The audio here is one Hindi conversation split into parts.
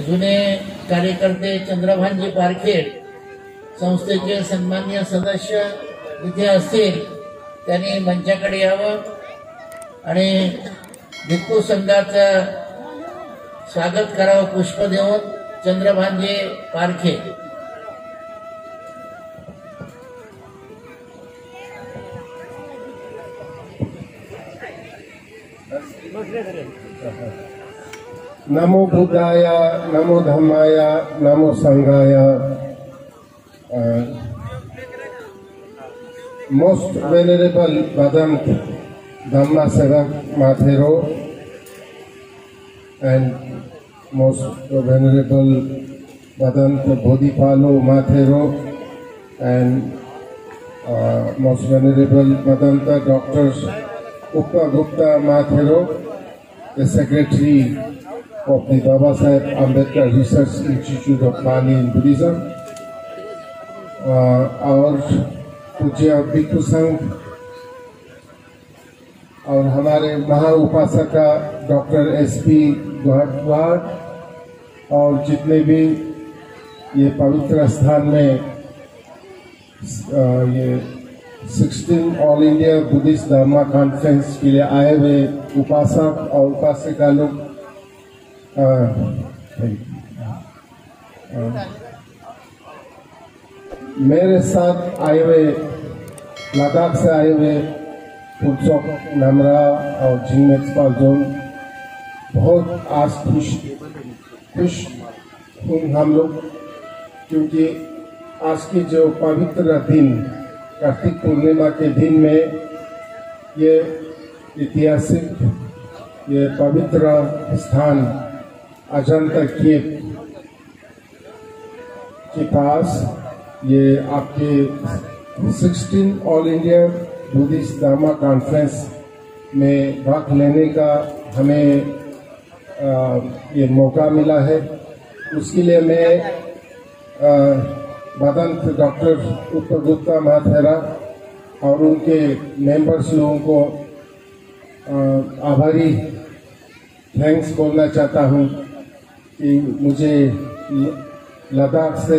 जुने कार्यकर्ते चंद्रभानजी पारखेड संस्थेचे सन्मान्य सदस्य इथे असतील त्यांनी मंचाकडे यावं आणि भिक्खू संघाचं स्वागत करावं पुष्प देऊन. चंद्रभानजी पारखे. नमो बुद्धाय, नमो धम्माय, नमो संघाय. मोस्ट वेनरेबल भदंत धम्मा सेवक माथेरो and most venerable Bhadant बोधिपालो माथेरो and most venerable Bhadant doctor Uppa Gupta Mathero, the secretary of the Baba Saheb Ambedkar Research Institute of Pali in Buddhism, और पूज्य भिक्खू संघ और हमारे महा उपासका डॉक्टर SP गौहर और जितने भी ये पवित्र स्थान में ये 16 ऑल इंडिया बुद्धिस्ट धर्मा कॉन्फ्रेंस के लिए आए हुए उपासक और उपासिका लोग, मेरे साथ आए हुए लद्दाख से आए हुए फुलचौक नमरा और जिंगमेक्सपाल जोन, बहुत आज खुश हूँ हम लोग, क्योंकि आज की जो पवित्र दिन कार्तिक पूर्णिमा के दिन में ये ऐतिहासिक ये पवित्र स्थान अजंता केव के पास ये आपके 16 ऑल इंडिया बुद्धिस्ट धर्मा कॉन्फ्रेंस में भाग लेने का हमें ये मौका मिला है. उसके लिए मैं भदंत डॉक्टर उत्तर गुप्ता माथेरा और उनके मेंबर्स लोगों को आभारी थैंक्स बोलना चाहता हूं कि मुझे लद्दाख से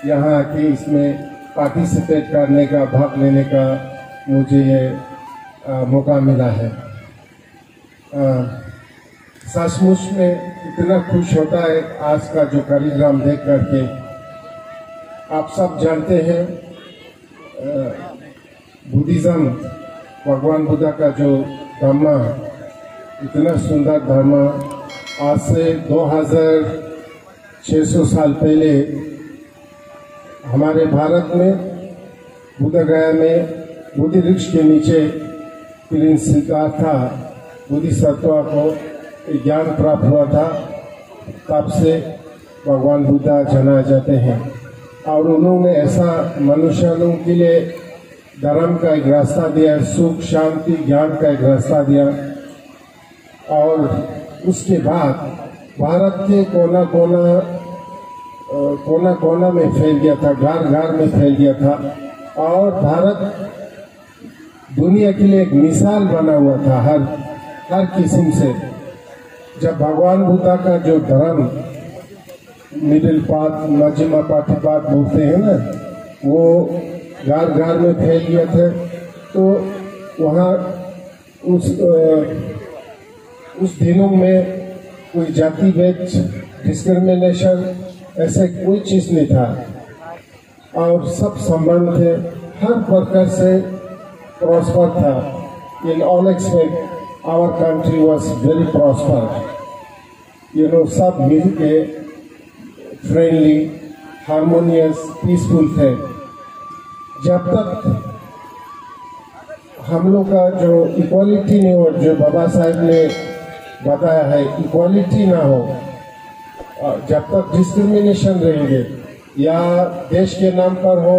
यहाँ आके इसमें पार्टिसिपेट करने का, भाग लेने का मुझे मौका मिला है. सचमुच में इतना खुश होता है आज का जो कार्यक्रम देख करके. आप सब जानते हैं बुद्धिज्म भगवान बुद्ध का जो धर्म, इतना सुंदर धर्म, आज से 2600 साल पहले हमारे भारत में बुद्ध गया में बुद्धि वृक्ष के नीचे प्रिंस सिद्धार्था बोधिसत्व को ज्ञान प्राप्त हुआ था. तब से भगवान बुद्ध जाना जाते हैं और उन्होंने ऐसा मनुष्य लोगों के लिए धर्म का एक रास्ता दिया, सुख शांति ज्ञान का एक रास्ता दिया. और उसके बाद भारत के कोना कोना में फैल गया था, घर घर में फैल गया था और भारत दुनिया के लिए एक मिसाल बना हुआ था हर किस्म से. जब भगवान बुद्ध का जो धर्म मिडिल पाथ, मध्यमा पाठिपात बोलते हैं ना, वो घर घर में फैल गया था. तो वहाँ उस दिनों में कोई जाति भेद, डिस्क्रिमिनेशन ऐसे कोई चीज नहीं था और सब संबंध थे, हर प्रकार से प्रॉस्पर था. In all expect our country was very prosper. सब मिल के फ्रेंडली, हार्मोनियस, पीसफुल थे. जब तक हम लोग का जो इक्वालिटी नहीं हो, जो बाबा साहब ने बताया है इक्वालिटी ना हो, जब तक डिस्क्रिमिनेशन रहेंगे या देश के नाम पर हो,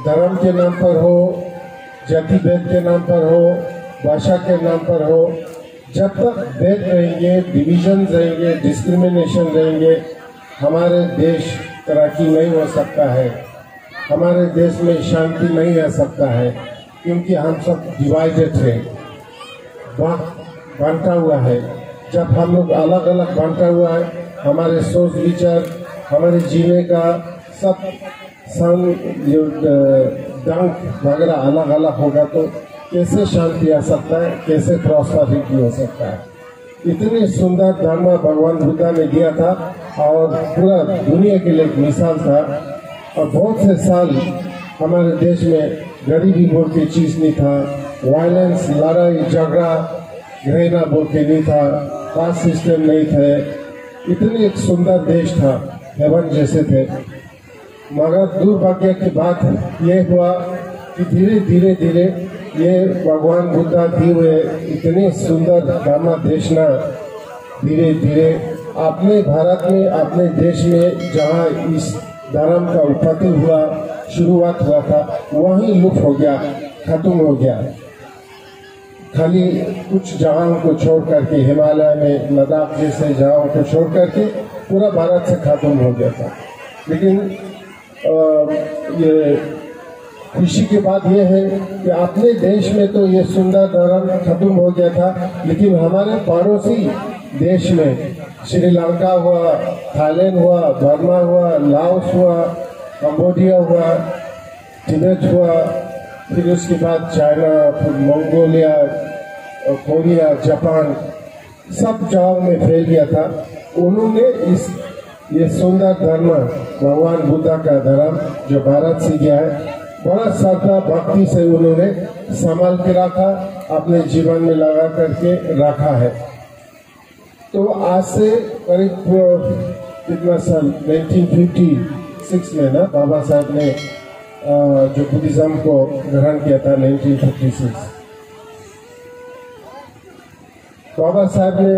धर्म के नाम पर हो, जाति भेद के नाम पर हो, भाषा के नाम पर हो, जब तक भेद रहेंगे, डिवीजन रहेंगे, डिस्क्रिमिनेशन रहेंगे, हमारे देश तरक्की नहीं हो सकता है, हमारे देश में शांति नहीं आ सकता है, क्योंकि हम सब डिवाइडेड है, बांटा हुआ है. जब हम लोग अलग अलग बांटा हुआ है हमारे सोच विचार, हमारे जीने का सब ढंग वगैरह अलग अलग होगा तो कैसे शांति आ सकता है, कैसे प्रॉस्पेरिटी हो सकता है। इतनी सुंदर धर्म भगवान बुद्धा ने दिया था और पूरा दुनिया के लिए एक मिसाल था। और बहुत से साल हमारे देश में गरीबी बोल के चीज नहीं था, वायलेंस, लड़ाई झगड़ा घृणा बोल के नहीं था, कास्ट सिस्टम नहीं थे। इतनी एक सुंदर देश था, हेवन जैसे थे। मगर दुर्भाग्य की बात ये हुआ कि धीरे धीरे धीरे ये भगवान बुद्धा दिए हुए इतने सुंदर धर्म देश ना धीरे धीरे अपने भारत में, अपने देश में जहाँ इस धर्म का उत्पत्ति हुआ, शुरुआत हुआ था, वहीं लुप्त हो गया, खत्म हो गया। खाली कुछ जगहों को छोड़ करके, हिमालय में लद्दाख जैसे जगहों को छोड़ करके पूरा भारत से खत्म हो गया था। लेकिन ये खुशी की बात यह है कि अपने देश में तो ये सुंदर धर्म खत्म हो गया था, लेकिन हमारे पड़ोसी देश में श्रीलंका हुआ, थाईलैंड हुआ, बर्मा हुआ, लाओस हुआ, कंबोडिया हुआ, तिब्बत हुआ, फिर उसके बाद चाइना, फिर मंगोलिया, कोरिया, जापान, सब जगहों में फैल गया था। उन्होंने ये सुंदर धर्म भगवान बुद्धा का धर्म जो भारत से गया है, बड़ा श्रद्धा भक्ति से उन्होंने संभाल के रखा, अपने जीवन में लगा करके रखा है। तो आज से करीब कितना साल 1956 में ना बाबा साहब ने जो बुद्धिज्म को ग्रहण किया था 1956। बाबा साहब ने,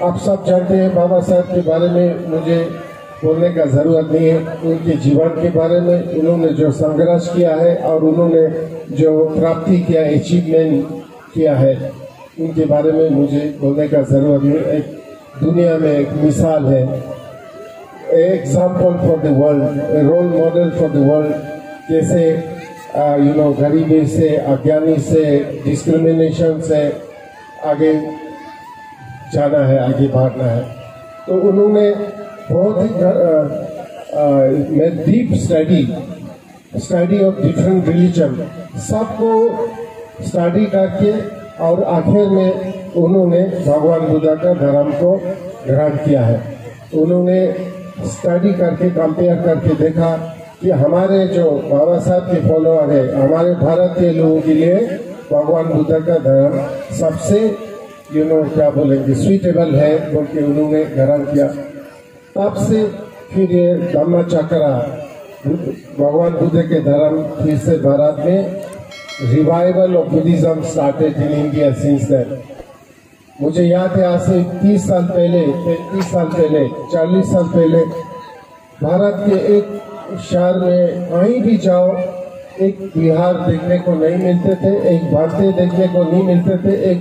आप सब जानते हैं बाबा साहब के बारे में, मुझे बोलने का जरूरत नहीं है। उनके जीवन के बारे में, उन्होंने जो संघर्ष किया है और उन्होंने जो प्राप्ति किया, अचीवमेंट किया है, उनके बारे में मुझे बोलने का जरूरत नहीं। एक दुनिया में एक मिसाल है, example for the world, role model for the world. कैसे गरीबी से, अज्ञानी से, डिस्क्रिमिनेशन से आगे जाना है, आगे बढ़ना है। तो उन्होंने बहुत ही deep study of different religion सबको स्टडी करके और आखिर में उन्होंने भगवान बुद्धा का धर्म को ग्रहण किया है। उन्होंने स्टडी करके कंपेयर करके देखा कि हमारे जो बाबा साहब के फॉलोअर है, हमारे भारत के लोगों के लिए भगवान बुद्ध का धर्म सबसे क्या बोलेंगे स्वीटेबल है बोल के उन्होंने ग्रहण किया। तब से फिर ये धम्म चक्र भगवान बुद्ध के धर्म फिर से भारत में revival of Buddhism started in India since then. मुझे याद है आज से 30 साल पहले, 35 साल पहले, 40 साल पहले भारत के एक शहर में कहीं भी जाओ एक बिहार देखने को नहीं मिलते थे, एक भारतीय देखने को नहीं मिलते थे, एक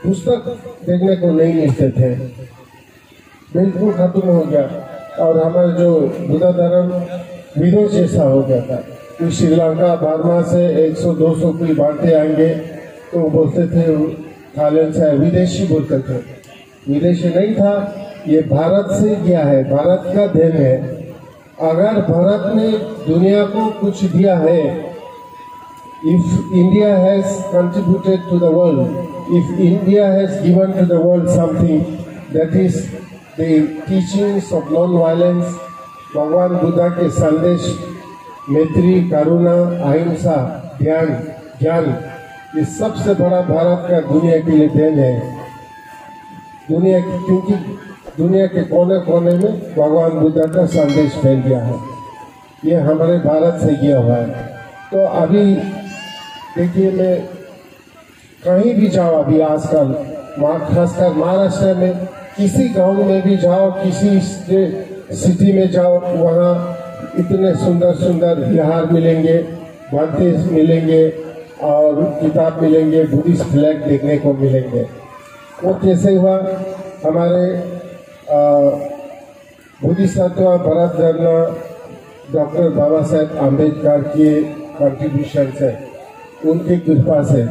पुस्तक देखने को नहीं मिलते थे। बिल्कुल खत्म हो गया और हमारा जो बुद्ध धर्म विरोध जैसा हो गया था। तो श्रीलंका, बर्मा से 100-200 कोई भारतीय आएंगे तो बोलते थे थाईलैंड से विदेशी बोलते थे। विदेशी नहीं था, ये भारत से गया है, भारत का देन है। अगर भारत ने दुनिया को कुछ दिया है, if India has contributed to the world, if India has given to the world something, that is the teachings of non-violence, भगवान बुद्धा के संदेश, मैत्री, करुणा, अहिंसा, ध्यान, ज्ञान, ये सबसे बड़ा भारत का दुनिया के लिए देन है। क्योंकि दुनिया के कोने कोने में भगवान बुद्ध का संदेश फैल गया है, ये हमारे भारत से गया हुआ है। तो अभी देखिए, मैं कहीं भी जाओ अभी आजकल, खासकर महाराष्ट्र में किसी गांव में भी जाओ, किसी सिटी में जाओ, वहाँ इतने सुंदर सुंदर विहार मिलेंगे, मंदिर मिलेंगे और किताब मिलेंगे, बुद्धिस्ट फ्लैग देखने को मिलेंगे। वो कैसे हुआ? हमारे बोधिसत्व भरत डॉक्टर बाबा साहेब आम्बेडकर के कंट्रीब्यूशन से, उनकी कृपा से,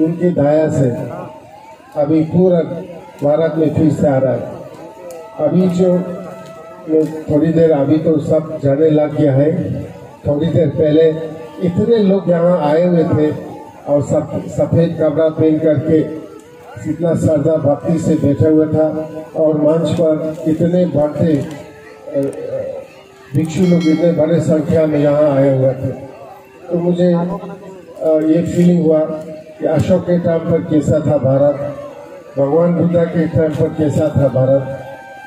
उनकी दया से अभी पूरा भारत में फिर से आ रहा है। अभी जो थोड़ी देर अभी तो सब जाने लग गया है, थोड़ी देर पहले इतने लोग यहाँ आए हुए थे और सब सफेद कपड़ा पहन करके इतना श्रद्धा भक्ति से बैठा हुआ था और मंच पर इतने बढ़ते भिक्षु लोग इतने बड़े संख्या में यहाँ आए हुए थे। तो मुझे ये फीलिंग हुआ कि अशोक के टाइम पर कैसा था भारत, भगवान बुद्धा के टाइम पर कैसा था भारत,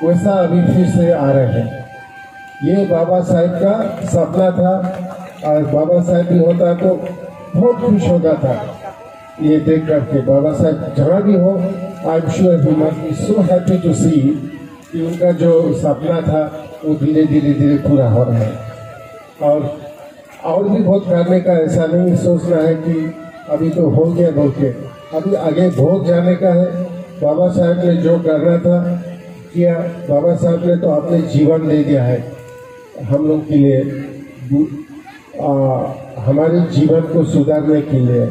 वैसा अभी फिर से आ रहे हैं। ये बाबा साहेब का सपना था और बाबा साहेब भी होता तो बहुत खुश होता था ये देख करके। बाबा साहेब जहाँ भी हो, I am sure he must be so happy to see कि उनका जो सपना था वो धीरे धीरे पूरा हो रहा है। और भी बहुत करने का, ऐसा नहीं सोचना है कि अभी तो हो गया बोल के, अभी आगे बहुत जाने का है। बाबा साहेब ने जो करना था किया, बाबा साहब ने तो अपने जीवन दे दिया है हम लोग के लिए, हमारे जीवन को सुधारने के लिए,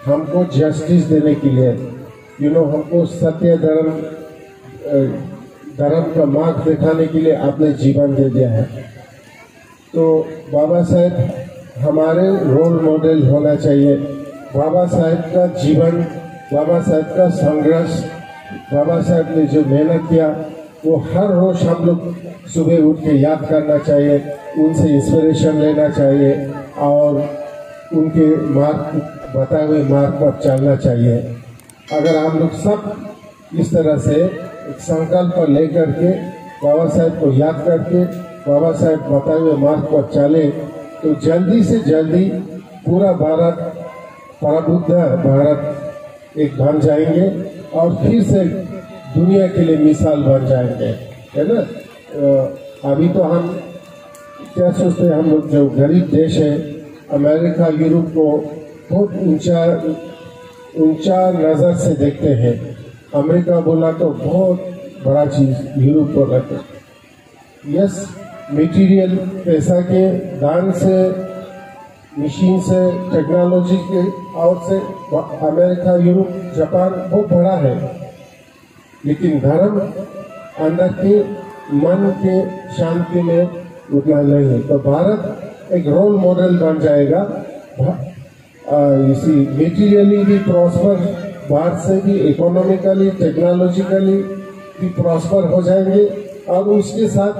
हमको जस्टिस देने के लिए, हमको सत्य धर्म का मार्ग दिखाने के लिए अपने जीवन दे दिया है। तो बाबा साहेब हमारे रोल मॉडल होना चाहिए। बाबा साहेब का जीवन, बाबा साहेब का संघर्ष, बाबा साहेब ने जो मेहनत किया वो हर रोज हम लोग सुबह उठ के याद करना चाहिए, उनसे इंस्पिरेशन लेना चाहिए और उनके मार्ग, बताए हुए मार्ग पर चलना चाहिए। अगर हम लोग सब इस तरह से एक संकल्प लेकर के बाबा साहेब को याद करके बाबा साहेब बताए हुए मार्ग पर चले तो जल्दी से जल्दी पूरा भारत, प्रबुद्ध भारत एक बन जाएंगे और फिर से दुनिया के लिए मिसाल बन जाएंगे, है ना। अभी तो हम क्या सोचते हैं, हम लोग जो गरीब देश है, अमेरिका यूरोप को बहुत ऊंचा नजर से देखते हैं। अमेरिका बोला तो बहुत बड़ा चीज, यूरोप बोला तो यस, मटेरियल पैसा के दान से, मशीन से, टेक्नोलॉजी के और से अमेरिका यूरोप जापान बहुत बड़ा है, लेकिन धर्म अंदर के मन के शांति में उतना नहीं है। तो भारत एक रोल मॉडल बन जाएगा, इसी मेटीरियली भी प्रॉस्पर, भारत से भी इकोनॉमिकली, टेक्नोलॉजिकली भी प्रॉस्पर हो जाएंगे और उसके साथ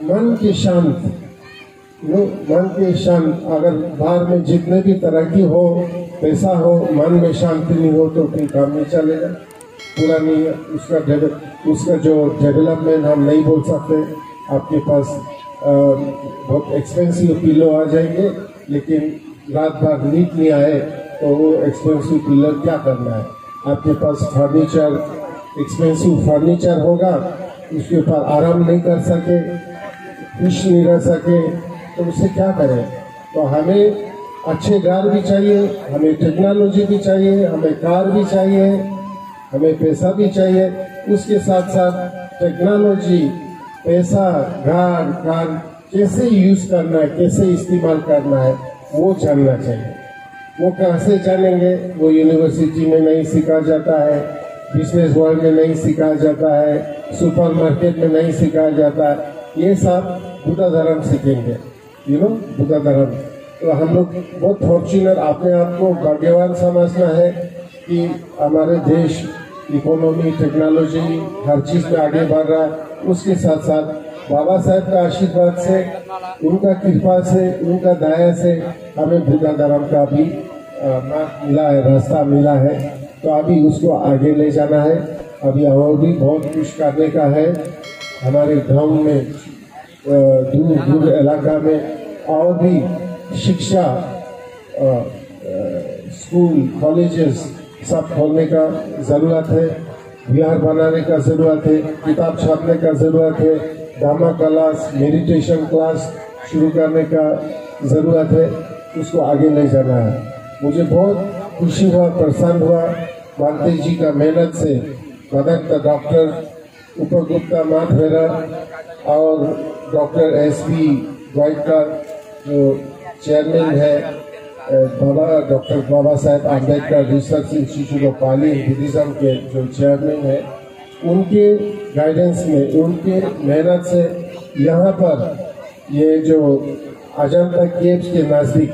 मन के शांत, मन के शांत, अगर बाहर में जितने भी तरक्की हो, पैसा हो, मन में शांति नहीं हो तो फिर काम नहीं चलेगा, पूरा नहीं है। उसका जो डेवलपमेंट हम नहीं बोल सकते। आपके पास बहुत एक्सपेंसिव पिलो आ जाएंगे, लेकिन रात भर नींद नहीं आए तो वो एक्सपेंसिव पिलर क्या करना है। आपके पास फर्नीचर, एक्सपेंसिव फर्नीचर होगा, उसके ऊपर आराम नहीं कर सके, खुश नहीं रह सके, तो उससे क्या करें। तो हमें अच्छे घर भी चाहिए, हमें टेक्नोलॉजी भी चाहिए, हमें कार भी चाहिए, हमें पैसा भी चाहिए, उसके साथ साथ टेक्नोलॉजी, पैसा, घर, कार कैसे यूज करना है, कैसे इस्तेमाल करना है वो जानना चाहिए। वो कैसे जानेंगे, वो यूनिवर्सिटी में नहीं सिखा जाता है, बिजनेस वर्ल्ड में नहीं सिखाया जाता है, सुपरमार्केट में नहीं सिखाया जाता है। ये सब बुद्ध धर्म सीखेंगे, बुद्ध धर्म। तो हम लोग बहुत फॉर्चुनेट, अपने आप को भाग्यवान समझना है कि हमारे देश इकोनॉमी, टेक्नोलॉजी हर चीज में आगे बढ़ रहा है। उसके साथ साथ बाबा साहेब का आशीर्वाद से, उनका कृपा से, उनका दया से हमें बुद्ध धर्म का भी मार्ग मिला है, रास्ता मिला है। तो अभी उसको आगे ले जाना है। अभी और भी बहुत कुछ करने का है हमारे गांव में, दूर दूर इलाका में और भी शिक्षा, स्कूल, कॉलेजेस सब खोलने का जरूरत है, बिहार बनाने का जरूरत है, किताब छापने का जरूरत है, ड्रामा क्लास, मेडिटेशन क्लास शुरू करने का जरूरत है। उसको आगे ले जाना है। मुझे बहुत खुशी हुआ, प्रसन्न हुआ भारती जी का मेहनत से, मदन डॉक्टर उपगुप्ता माधवेरा और डॉक्टर एस.बी. वाइटकर जो चेयरमैन है, doctor Baba Saheb Ambedkar research institute of Pali Buddhism के जो चेयरमैन है, उनके गाइडेंस में, उनके मेहनत से यहाँ पर ये जो अजंता केव्स के नज़दीक,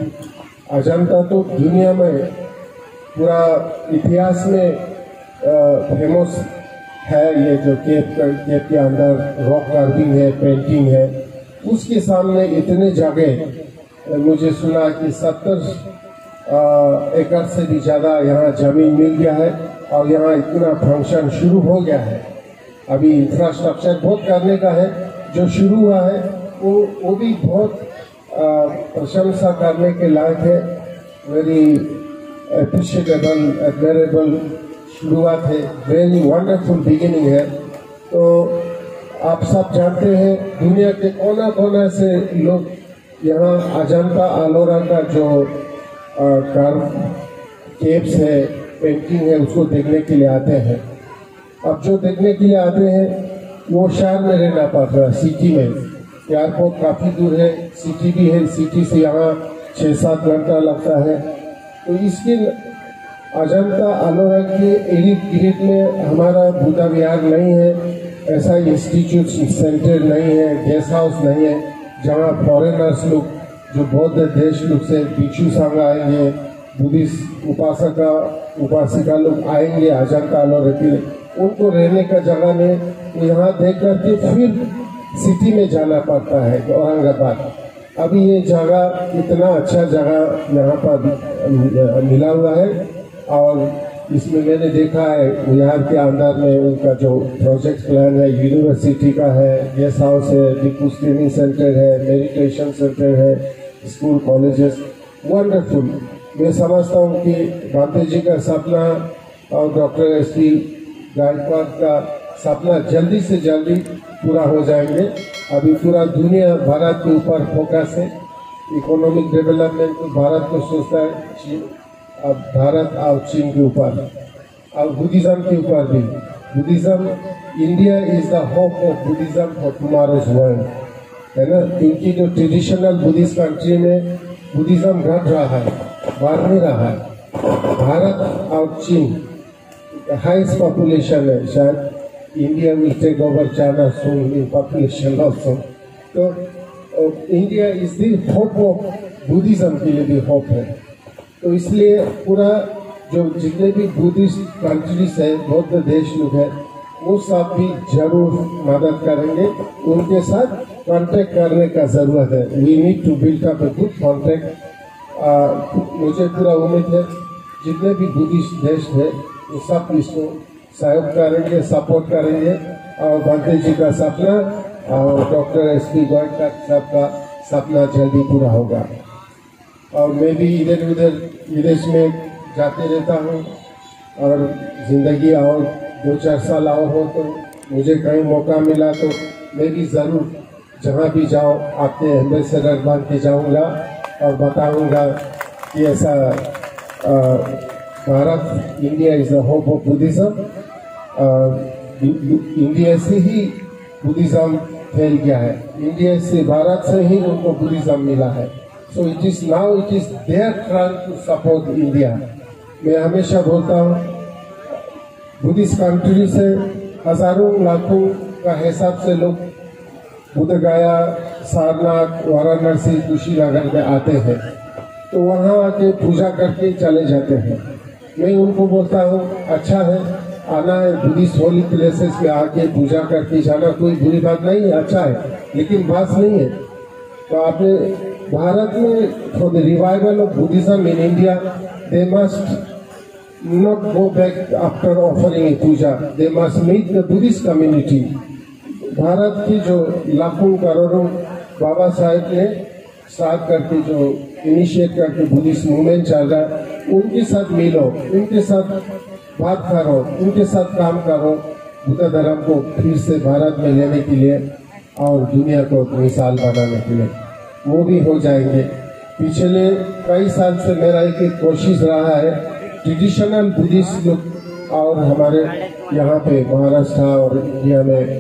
अजंता तो दुनिया में पूरा इतिहास में फेमस है, ये जो केव के अंदर रॉक कार्विंग है, पेंटिंग है, उसके सामने इतने जगह, मुझे सुना कि 70 एकड़ से भी ज़्यादा यहाँ जमीन मिल गया है और यहाँ इतना फंक्शन शुरू हो गया है। अभी इंफ्रास्ट्रक्चर बहुत करने का है, जो शुरू हुआ है वो भी बहुत प्रशंसा करने के लायक है। वेरी अप्रिशिएटेबल, एडमायरेबल शुरुआत है, वेरी वंडरफुल बिगिनिंग है। तो आप सब जानते हैं दुनिया के कोना कोना से लोग यहाँ अजंता अलोरा का जो केव्स है, पेंटिंग है, उसको देखने के लिए आते हैं। अब जो देखने के लिए आते हैं वो शहर में रहना पड़ रहा है, सिटी में। एयरपोर्ट काफ़ी दूर है, सिटी भी है, सिटी से यहाँ 6-7 घंटा लगता है। तो इसके अजंता अलोरा के इर्द गिर्द में हमारा बुद्धा विहार नहीं है, ऐसा इंस्टीट्यूट सेंटर नहीं है, गेस्ट हाउस नहीं है जहाँ फॉरेनर्स लोग, जो बौद्ध देश लोग से भिक्षु संघ आएंगे, बुद्धिस्ट उपासिका लोग आएंगे अजंता अलोरा के लिए, उनको रहने का जगह नहीं। तो यहाँ देख करके फिर सिटी में जाना पड़ता है, औरंगाबाद। अभी ये जगह, इतना अच्छा जगह यहाँ पर मिला हुआ है और इसमें मैंने देखा है बिहार के अंदर में उनका जो प्रोजेक्ट प्लान है, यूनिवर्सिटी का है, गेस्ट हाउस है, डिप्यूज ट्रेनिंग सेंटर है, मेडिटेशन सेंटर है, स्कूल कॉलेजेस, वंडरफुल। मैं समझता हूँ कि गांधी जी का सपना और डॉक्टर एस.डी. गायकवाड़ का सपना जल्दी से जल्दी पूरा हो जाएंगे। अभी पूरा दुनिया भारत के ऊपर फोकस है, इकोनॉमिक डेवलपमेंट तो भारत को सोचता है, अब भारत और चीन के ऊपर और बुद्धिज्म के ऊपर भी। Buddhism, India is the hope of Buddhism for tomorrow's world, है ना। इनकी जो ट्रेडिशनल बुद्धिस्ट कंट्री में बुद्धिज्म घट रहा है, बढ़ नहीं रहा है। भारत और चीन हाईएस्ट पॉपुलेशन है, शायद India will take over China soon in population also. तो India is the hope of Buddhism के लिए भी होप है। तो इसलिए पूरा जो जितने भी बुद्धिस्ट कंट्रीज है, बौद्ध देश लोग है, वो सब भी जरूर मदद करेंगे। उनके साथ कांटेक्ट करने का जरूरत है। We need to build up a good contact. मुझे पूरा उम्मीद है जितने भी बुद्धिस्ट देश है वो सब इसको सहयोग करेंगे, सपोर्ट करेंगे और गांधी जी का सपना और डॉक्टर एस.डी. गायकवाड़ साहब का सपना जल्दी पूरा होगा। और मैं भी इधर उधर विदेश में जाते रहता हूँ और ज़िंदगी और 2-4 साल और हो तो मुझे कहीं मौका मिला तो मैं भी ज़रूर जहाँ भी जाऊँ आपके एम्बेसडर बन के जाऊँगा और बताऊँगा कि ऐसा Bharat, India is the hope of Buddhism. India से ही बुद्धिज्म फैल गया है, इंडिया से, भारत से ही उनको बुद्धिज्म मिला है। So it is their turn to support India. मैं हमेशा बोलता हूँ बुद्धिस्ट कंट्री से हजारों लाखों का हिसाब से लोग बुद्धगया, सारनाथ, वाराणसी, कुशीनगर में आते हैं, तो वहाँ आके पूजा करके चले जाते हैं। मैं उनको बोलता हूँ अच्छा है, आना है, बुद्धिस्ट होली प्लेसेस पे आके पूजा करके जाना कोई बुरी बात नहीं है, अच्छा है, लेकिन बात नहीं है। तो आपने भारत में for the revival of Buddhism in India they must not go back after offering puja, they must meet the Buddhist community. Bharat की जो लाखों करोड़ों बाबा साहेब ने स्टार्ट करके जो इनिशिएट करके बुद्धिस्ट मूवमेंट चल रहा है, उनके साथ मिलो, उनके साथ बात करो, उनके साथ काम करो, बुद्ध धर्म को फिर से भारत में लेने के लिए और दुनिया को मिसाल बनाने के लिए। वो भी हो जाएंगे। पिछले कई साल से मेरा एक कोशिश रहा है, ट्रेडिशनल बुद्धिस्ट लोग और हमारे यहाँ पे महाराष्ट्र और इंडिया में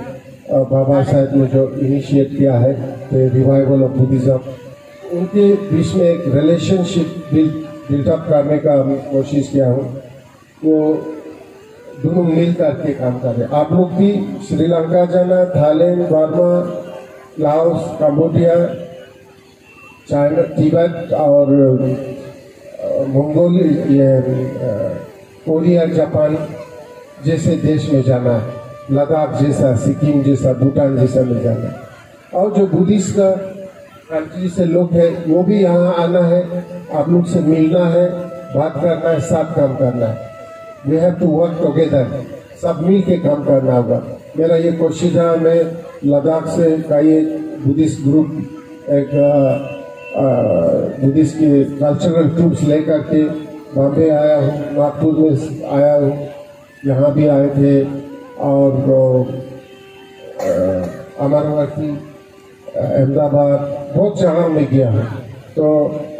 बाबा साहेब ने जो इनिशिएट किया है रिवाइवल ऑफ बुद्धिज्म, उनके बीच में एक रिलेशनशिप बिल्डअप करने का कोशिश किया हूँ। वो दोनों मिल करके काम कर रहे। आप लोग भी श्रीलंका जाना, Thailand, Burma, Laos, Cambodia, China, Tibet और मंगोलिया, कोरिया, जापान जैसे देश में जाना है, लद्दाख जैसा, सिक्किम जैसा, भूटान जैसा में जाना है। और जो बुद्धिस्ट का कंट्री से लोग हैं वो भी यहाँ आना है, आप लोग से मिलना है, बात करना है, साथ काम करना है। We have to work together, सब मिल के काम करना होगा। मेरा ये कोशिश है, मैं लद्दाख से कई बुद्धिस्ट ग्रुप, एक बुद्धिस्ट के कल्चरल टूर्स लेकर के बॉम्बे आया हूँ, नागपुर में आया हूँ, यहाँ भी आए थे, और अमरावती, अहमदाबाद, बहुत जगह में गया हूँ। तो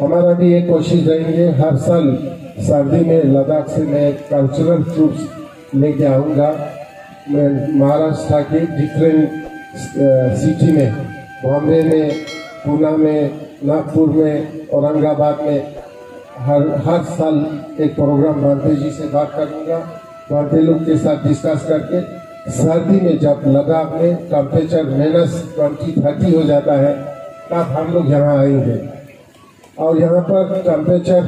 हमारा भी ये कोशिश रहेंगे, हर साल सर्दी में लद्दाख से मैं कल्चरल ट्रूप्स लेके आऊँगा। मैं महाराष्ट्र के डिफरेंट सिटी में, बॉम्बे में, पूना में, नागपुर में, औरंगाबाद में हर साल एक प्रोग्राम बांटे जी से बात करूँगा। बांटे लोग के साथ डिस्कस करके सर्दी में जब लद्दाख में टेम्परेचर -20-30 हो जाता है तब हम लोग यहाँ आएंगे, और यहाँ पर टेम्परेचर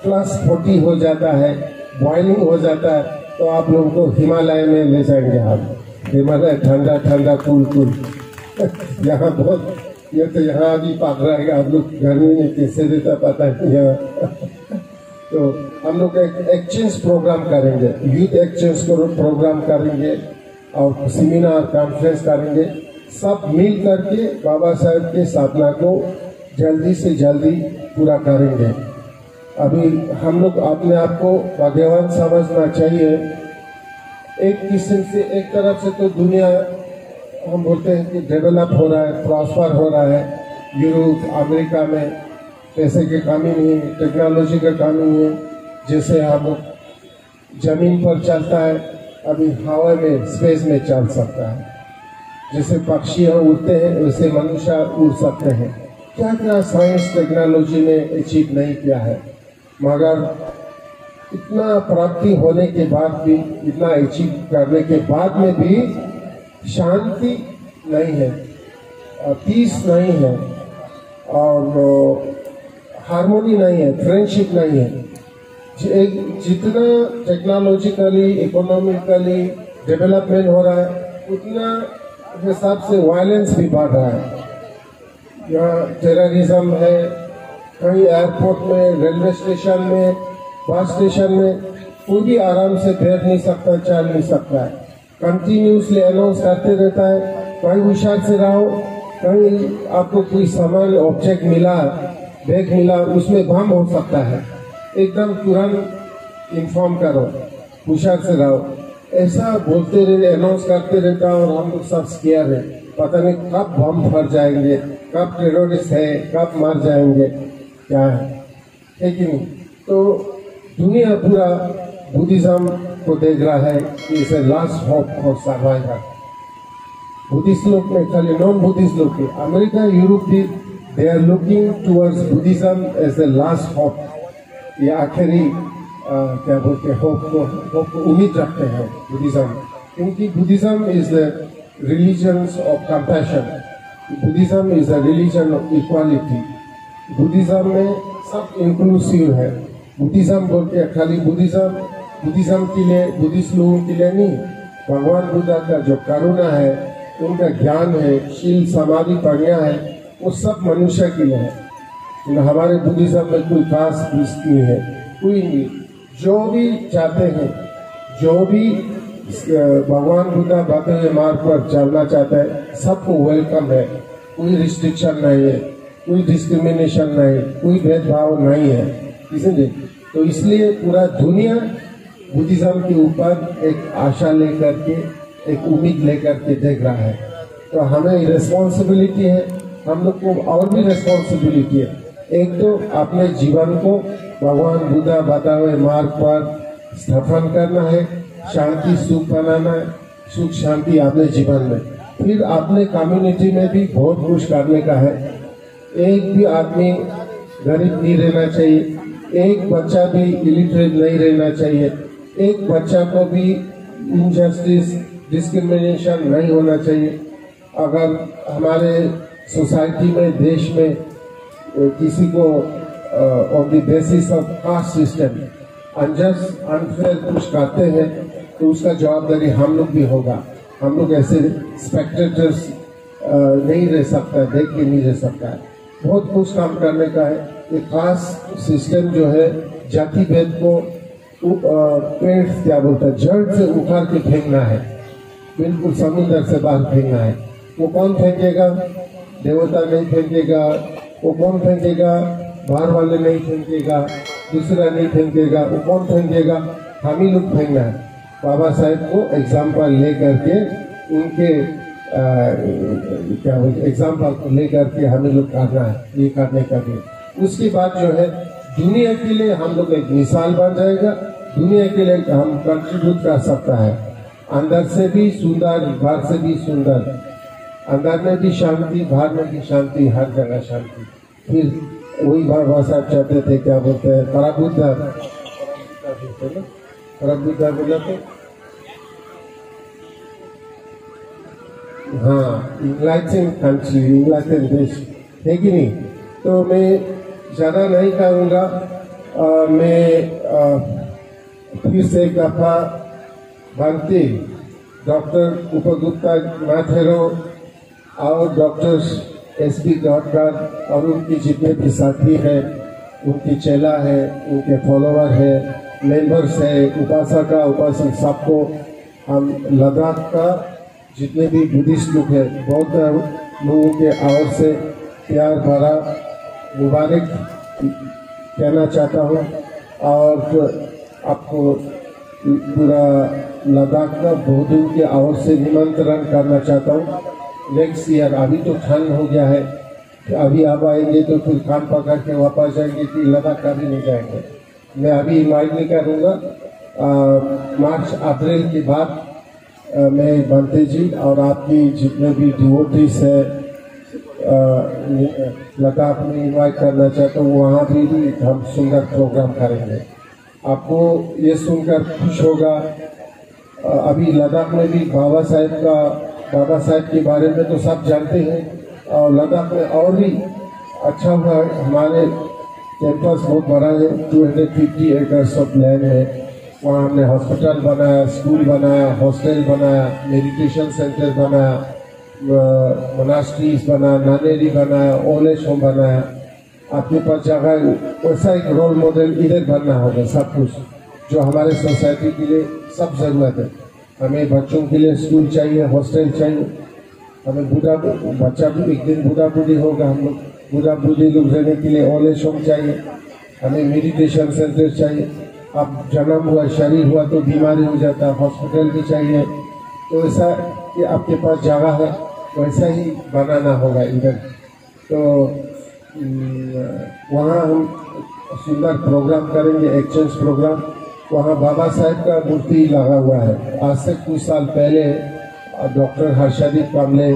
+40 हो जाता है, बॉइलिंग हो जाता है, तो आप लोगों को हिमालय में ले जाएंगे। हम हिमालय ठंडा ठंडा कूल यहाँ बहुत, ये तो यहाँ अभी पक रहेगा, आप लोग गर्मी में कैसे रहता पता नहीं यहाँ तो हम लोग एक एक्सचेंज प्रोग्राम करेंगे, यूथ एक्सचेंज प्रोग्राम करेंगे और सेमिनार कॉन्फ्रेंस करेंगे, सब मिल करके बाबा साहेब के सपना को जल्दी से जल्दी पूरा करेंगे। अभी हम लोग अपने आप को भाग्यवान समझना चाहिए। एक किस्म से, एक तरफ से तो दुनिया हम बोलते हैं कि डेवलप हो रहा है, प्रॉस्पर हो रहा है। यूरोप, अमेरिका में पैसे की कमी नहीं है, टेक्नोलॉजी की कमी नहीं है। जैसे हम जमीन पर चलता है, अभी हवा में, स्पेस में चल सकता है। जैसे पक्षी उड़ते हैं वैसे मनुष्य उड़ सकते हैं। क्या क्या साइंस टेक्नोलॉजी ने अचीव नहीं किया है, मगर इतना प्राप्ति होने के बाद भी, इतना अचीव करने के बाद में भी शांति नहीं है, पीस नहीं है, और हार्मोनी नहीं है, फ्रेंडशिप नहीं है। जितना टेक्नोलॉजिकली, इकोनॉमिकली डेवलपमेंट हो रहा है, उतना हिसाब से वायलेंस भी बढ़ रहा है। यहाँ टेररिज्म है, कहीं एयरपोर्ट में, रेलवे स्टेशन में, बस स्टेशन में कोई भी आराम से बैठ नहीं सकता, चल नहीं सकता है। कंटिन्यूसली अनाउंस करते रहता है, कहीं होशियार से रहो, कहीं आपको कोई सामान, ऑब्जेक्ट मिला, बैग मिला, उसमें बम हो सकता है, एकदम तुरंत इन्फॉर्म करो, होशियार से रहो। ऐसा बोलते रहे, अनाउंस करते रहता, और हम लोग सब स्केयर है, पता नहीं कब बम फट जाएंगे, कब टेररिस्ट है, कब मर जाएंगे, क्या है कि नहीं। तो दुनिया पूरा बुद्धिज्म को देख रहा है कि इसे last hope for survival. Buddhist लोग में, खाली नॉन बुद्धिस्ट लोग के, अमेरिका, यूरोप भी, they are looking towards Buddhism as the last hope. ये आखिरी क्या बोलते हैं, होप को उम्मीद रखते हैं बुद्धिज्म, क्योंकि Buddhism is the religion of compassion, Buddhism is the religion of equality. Buddhism में सब इंक्लूसिव है। बुद्धिज्म बोल के खाली बुद्धिज्म के लिए, बुद्धिस्ट लोगों के लिए नहीं, भगवान बुद्धा का जो करुणा है, उनका ज्ञान है, शील, समाधि, प्रज्ञा है, वो सब मनुष्य के लिए है। हमारे बुद्धिज्म में कोई खास नहीं है, कोई नहीं। जो भी चाहते हैं, जो भी भगवान बुद्धा बताए हुए मार्ग पर चलना चाहता है, सबको वेलकम है। कोई रिस्ट्रिक्शन नहीं है, कोई डिस्क्रिमिनेशन नहीं, कोई भेदभाव नहीं है, इसलिए तो इसलिए पूरा दुनिया बुद्धिज्म के ऊपर एक आशा लेकर के, एक उम्मीद लेकर के देख रहा है। तो हमें रिस्पॉन्सिबिलिटी है, हम लोग को और भी रिस्पॉन्सिबिलिटी है। एक तो अपने जीवन को भगवान बुद्धा बताए हुए मार्ग पर स्थापन करना है, शांति सुख बनाना है, सुख शांति अपने जीवन में। फिर अपने कम्युनिटी में भी बहुत कुछ करने का है। एक भी आदमी गरीब नहीं रहना चाहिए, एक बच्चा भी इलिटरेट नहीं रहना चाहिए, एक बच्चा को भी इनजस्टिस, डिस्क्रिमिनेशन नहीं होना चाहिए। अगर हमारे सोसाइटी में, देश में किसी को on the basis of caste system unjust, unfair कुछ करते हैं तो उसका जवाबदारी हम लोग भी होगा। हम लोग ऐसे स्पेक्टेटर्स नहीं रह सकता, देख के नहीं रह सकता है। बहुत कुछ काम करने का है। ये कास्ट सिस्टम जो है जाति भेद को पेड़ क्या बोलता है, जड़ से उखाड़ के फेंकना है, बिल्कुल समुद्र से बाहर फेंकना है। वो कौन फेंकेगा? देवता नहीं फेंकेगा। वो कौन फेंकेगा? बाहर वाले नहीं फेंकेगा, दूसरा नहीं फेंकेगा। वो कौन फेंकेगा? हम ही लोग फेंकना है। बाबा साहेब को एग्जाम्पल ले करके, उनके क्या बोलते एग्जाम्पल को ले करके हमें लोग करना है, ये करने का भी। उसके बाद जो है दुनिया के लिए हम लोग एक मिसाल बन जाएगा। दुनिया के लिए हम कंट्रीब्यूट कर सकता है, अंदर से भी सुंदर, बाहर से भी सुंदर। अंदर में भी शांति, बाहर में भी शांति, हर जगह शांति। फिर वही बाबा साहब चाहते थे, क्या बोलते हैं, पराबुद्धा बोला तो हाँ, इनलाइटेंड कंट्री, इनलाइटेंड देश है कि नहीं। तो मैं ज़्यादा नहीं कहूँगा। मैं फिर से एक दफा भारती डॉक्टर उपगुप्ता नाथेरो और डॉक्टर एसपी गौडकर और उनके जितने भी साथी हैं, उनके चेला है, उनके फॉलोवर है, मेंबर्स है, उपासका उपासक, सबको हम लद्दाख का जितने भी बुद्धिस्ट लोग हैं, बौद्ध लोगों के ओर से प्यार भरा मुबारक कहना चाहता हूँ। और आपको पूरा लद्दाख का बौद्धों के ओर से निमंत्रण करना चाहता हूँ। नेक्स्ट ईयर, अभी तो ठंड हो गया है, अभी आप आएंगे तो फिर कान पकड़ के वापस जाएंगे कि लद्दाख कभी नहीं जाएंगे। मैं अभी इन्वाइट नहीं करूँगा। मार्च अप्रैल के बाद मैं बंते जी और आपकी जितने भी डिवोटीज है लद्दाख में इन्वाइट करना चाहता हूँ। वहाँ भी हम सुंदर प्रोग्राम करेंगे। आपको ये सुनकर खुश होगा। अभी लद्दाख में भी बाबा साहेब के बारे में तो सब जानते हैं, और लद्दाख में और भी अच्छा हुआ। हमारे कैंपस बहुत बड़ा है, 250 एकर्स ऑफ लैंड है। वहाँ हमने हॉस्पिटल बनाया, स्कूल बनाया, हॉस्टल बनाया, मेडिटेशन सेंटर बनाया, मोनास्ट्रीज बनाया, नानेरी बनाया, ओल्ड एज होम बनाया। आपके पास जगह, वैसा एक रोल मॉडल इधर बनना होगा। सब कुछ जो हमारे सोसाइटी के लिए सब जरूरत है। हमें बच्चों के लिए स्कूल चाहिए, हॉस्टल चाहिए। हमें बच्चा भी एक दिन बूढ़ा बूढ़ी होगा, हम लोग बूढ़ा बूढ़ी लोग रहने के लिए ओल्ड एज होम चाहिए। हमें मेडिटेशन सेंटर चाहिए। अब जन्म हुआ, शरीर हुआ तो बीमारी हो जाता है, हॉस्पिटल भी चाहिए। तो ऐसा कि आपके पास जगह है, वैसा ही बनाना होगा इधर। तो वहाँ हम सुंदर प्रोग्राम करेंगे, एक्सचेंज प्रोग्राम। वहाँ बाबा साहेब का मूर्ति लगा हुआ है। आज से कुछ साल पहले डॉक्टर हर्षदीप कामले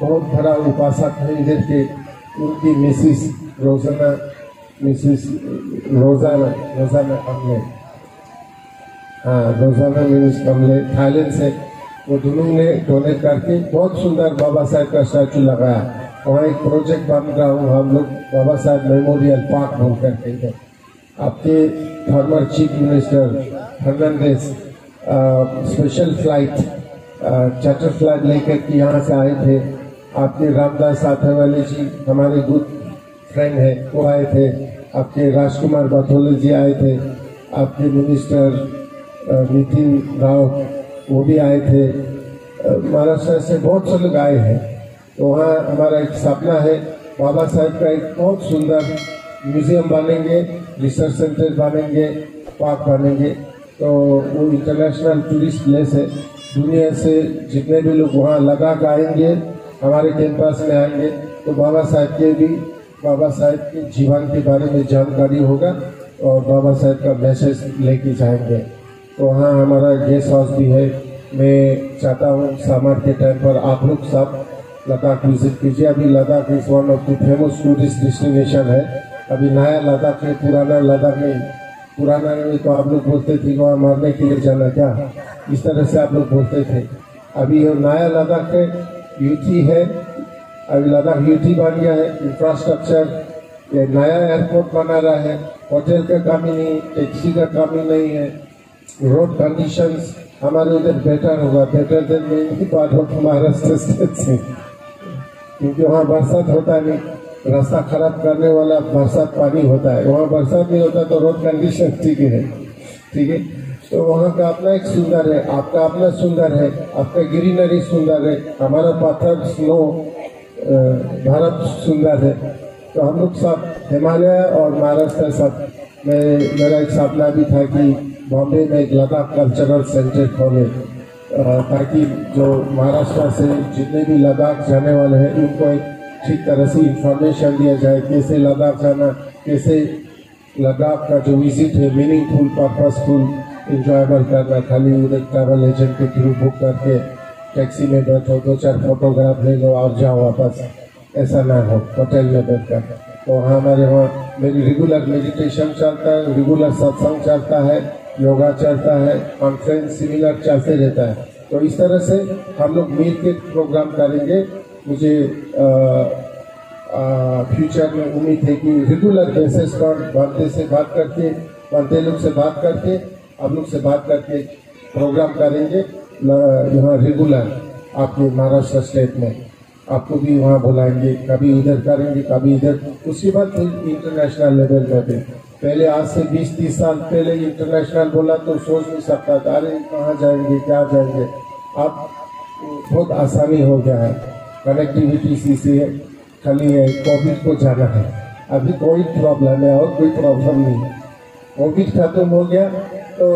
बहुत बड़ा उपासक है इधर के, उनकी मिसिस रोजाना कामले, हाँ रोजाना मिसिस कामले थाईलैंड से, वो दोनों ने डोनेट करके बहुत सुंदर बाबा साहेब का स्टैचू लगाया। वहाँ एक प्रोजेक्ट बन रहा हूँ हम लोग, बाबा साहेब मेमोरियल पार्क बोल करके। आपके former chief minister Fernandes special flight, charter flight लेकर के यहाँ से आए थे। आपके रामदास आठवले जी हमारे गुड फ्रेंड है, वो आए थे। आपके राजकुमार बाथोले जी आए थे। आपके मिनिस्टर नितिन राव वो भी आए थे। महाराष्ट्र से बहुत से लोग आए हैं। तो वहाँ हमारा एक सपना है, बाबा साहेब का एक बहुत सुंदर म्यूजियम बनेंगे, रिसर्च सेंटर बनेंगे, पार्क बनेंगे। तो वो इंटरनेशनल टूरिस्ट प्लेस है। दुनिया से जितने भी लोग वहाँ लद्दाख आएंगे, हमारे कैंपस में आएंगे, तो बाबा साहेब के जीवन के बारे में जानकारी होगा और बाबा साहेब का मैसेज लेके जाएंगे। तो वहाँ हमारा गेस्ट हाउस भी है। मैं चाहता हूँ समर के टाइम पर आप लोग सब लद्दाख विजिट कीजिए। अभी Ladakh is one of the famous tourist destination है। अभी नया लद्दाख है, पुराना लद्दाख नहीं। पुराना नहीं तो आप लोग बोलते थे वहाँ मरने के लिए जाना, क्या इस तरह से आप लोग बोलते थे। अभी ये नया लद्दाख है, यूटी है, अभी लद्दाख यूटी बन गया है। इंफ्रास्ट्रक्चर, ये नया एयरपोर्ट बना रहा है, होटल का कमी नहीं, टैक्सी का कमी नहीं है, रोड कंडीशंस हमारे उधर बेटर होगा, better than many part of Maharashtra state से, क्योंकि वहाँ बरसात होता नहीं, रास्ता खराब करने वाला बरसात पानी होता है, वहाँ बरसात नहीं होता तो रोड कंडीशन ठीक है, ठीक है। तो वहाँ का अपना एक सुंदर है, आपका अपना सुंदर है, आपका ग्रीनरी सुंदर है, हमारा पत्थर स्नो भारत सुंदर है। तो हम लोग सब हिमालय और महाराष्ट्र सब, मेरा एक सपना भी था कि बॉम्बे में एक लद्दाख कल्चरल सेंटर खोले, ताकि जो महाराष्ट्र से जितने भी लद्दाख जाने वाले हैं उनको एक ठीक तरह से इंफॉर्मेशन दिया जाए, कैसे लद्दाख जाना, कैसे लद्दाख का जो विजिट है मीनिंगफुल, पर्पसफुल, इंजॉयबल करना। खाली उधर ट्रैवल एजेंट के थ्रू बुक करके टैक्सी में बैठो, 2-4 फोटोग्राफ ले लो और जाओ वापस, ऐसा ना हो होटल में बैठकर। तो हमारे वहाँ मेरी रेगुलर मेडिटेशन चलता है, रेगुलर सत्संग चलता है, योगा चलता है, कॉन्फ्रेंस सिमिलर चलते रहता है। तो इस तरह से हम लोग मिल के प्रोग्राम करेंगे। मुझे फ्यूचर में उम्मीद है कि रेगुलर बेसिस पर बनते लोग से बात करके आप लोग से बात करके प्रोग्राम करेंगे यहाँ रेगुलर आपके महाराष्ट्र स्टेट में। आपको भी वहाँ बुलाएंगे, कभी इधर करेंगे, कभी इधर, उसके बाद इंटरनेशनल लेवल पर भी। पहले आज से 20-30 साल पहले इंटरनेशनल बोला तो सोच नहीं सकता था, अरे कहाँ जाएंगे, क्या जाएंगे। अब बहुत आसानी हो गया है, कनेक्टिविटी से खाली है, कोविड को जाना है। अभी कोई प्रॉब्लम है और कोई प्रॉब्लम नहीं है। कोविड खत्म हो गया तो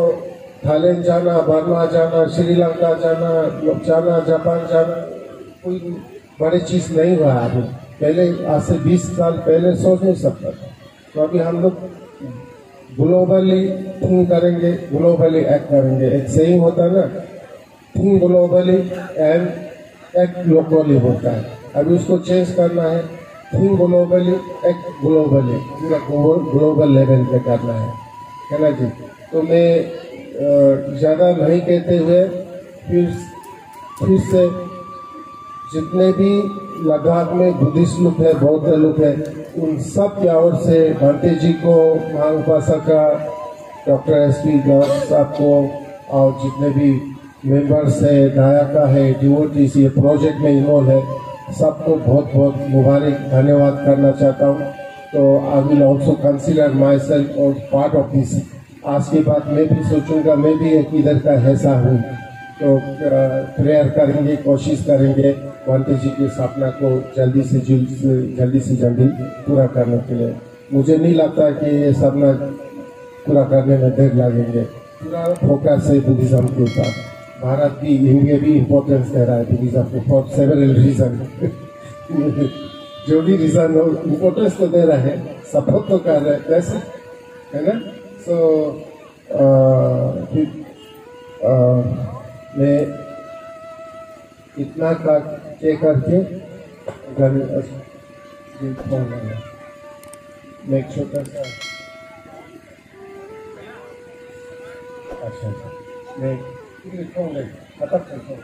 थाईलैंड जाना, बर्मा जाना, श्रीलंका जाना, जापान जाना कोई बड़ी चीज नहीं हुआ। अभी पहले आज से 20 साल पहले सोच नहीं सकता था। तो अभी हम लोग ग्लोबली थिंक करेंगे, ग्लोबली एक्ट करेंगे। एक सेइंग होता है ना, think globally and act locally होता है। अभी उसको चेंज करना है, थिंक ग्लोबली एक्ट ग्लोबली, पूरा ग्लोबल लेवल पे करना है ना जी। तो मैं ज़्यादा नहीं कहते हुए फिर से जितने भी लद्दाख में बुद्धिस्ट लोग है, बौद्ध लोग है, उन सब की ओर से भांते जी को, महाउपासका डॉक्टर एस.पी. गौर साहब को और जितने भी मेंबर्स है, नायका है, डिवोटीज ये प्रोजेक्ट में इन्वॉल्व है, सबको बहुत बहुत मुबारक धन्यवाद करना चाहता हूँ। तो I will also consider my self और पार्ट ऑफ दिस। आज के बाद मैं भी सोचूंगा मैं भी एक इधर का हिस्सा हूँ। तो प्रेयर करेंगे, कोशिश करेंगे भांते जी के सपना को जल्दी से जल्दी पूरा करने के लिए। मुझे नहीं लगता कि ये सपना पूरा करने में देर लगेंगे। पूरा फोकस है बुद्धिज्म के ऊपर। भारत भी, इंडिया भी इम्पोर्टेंस दे रहा है बुद्धिज्म को फॉर सेवरल रीजन। जो भी रीजन हो, इम्पोर्टेंस तो दे रहा है, सपोर्ट तो कर रहे हैं, कैसे है ना। सो मैं इतना के करके मैं एक छोटा सा अच्छा मैं खत्म करता हूँ।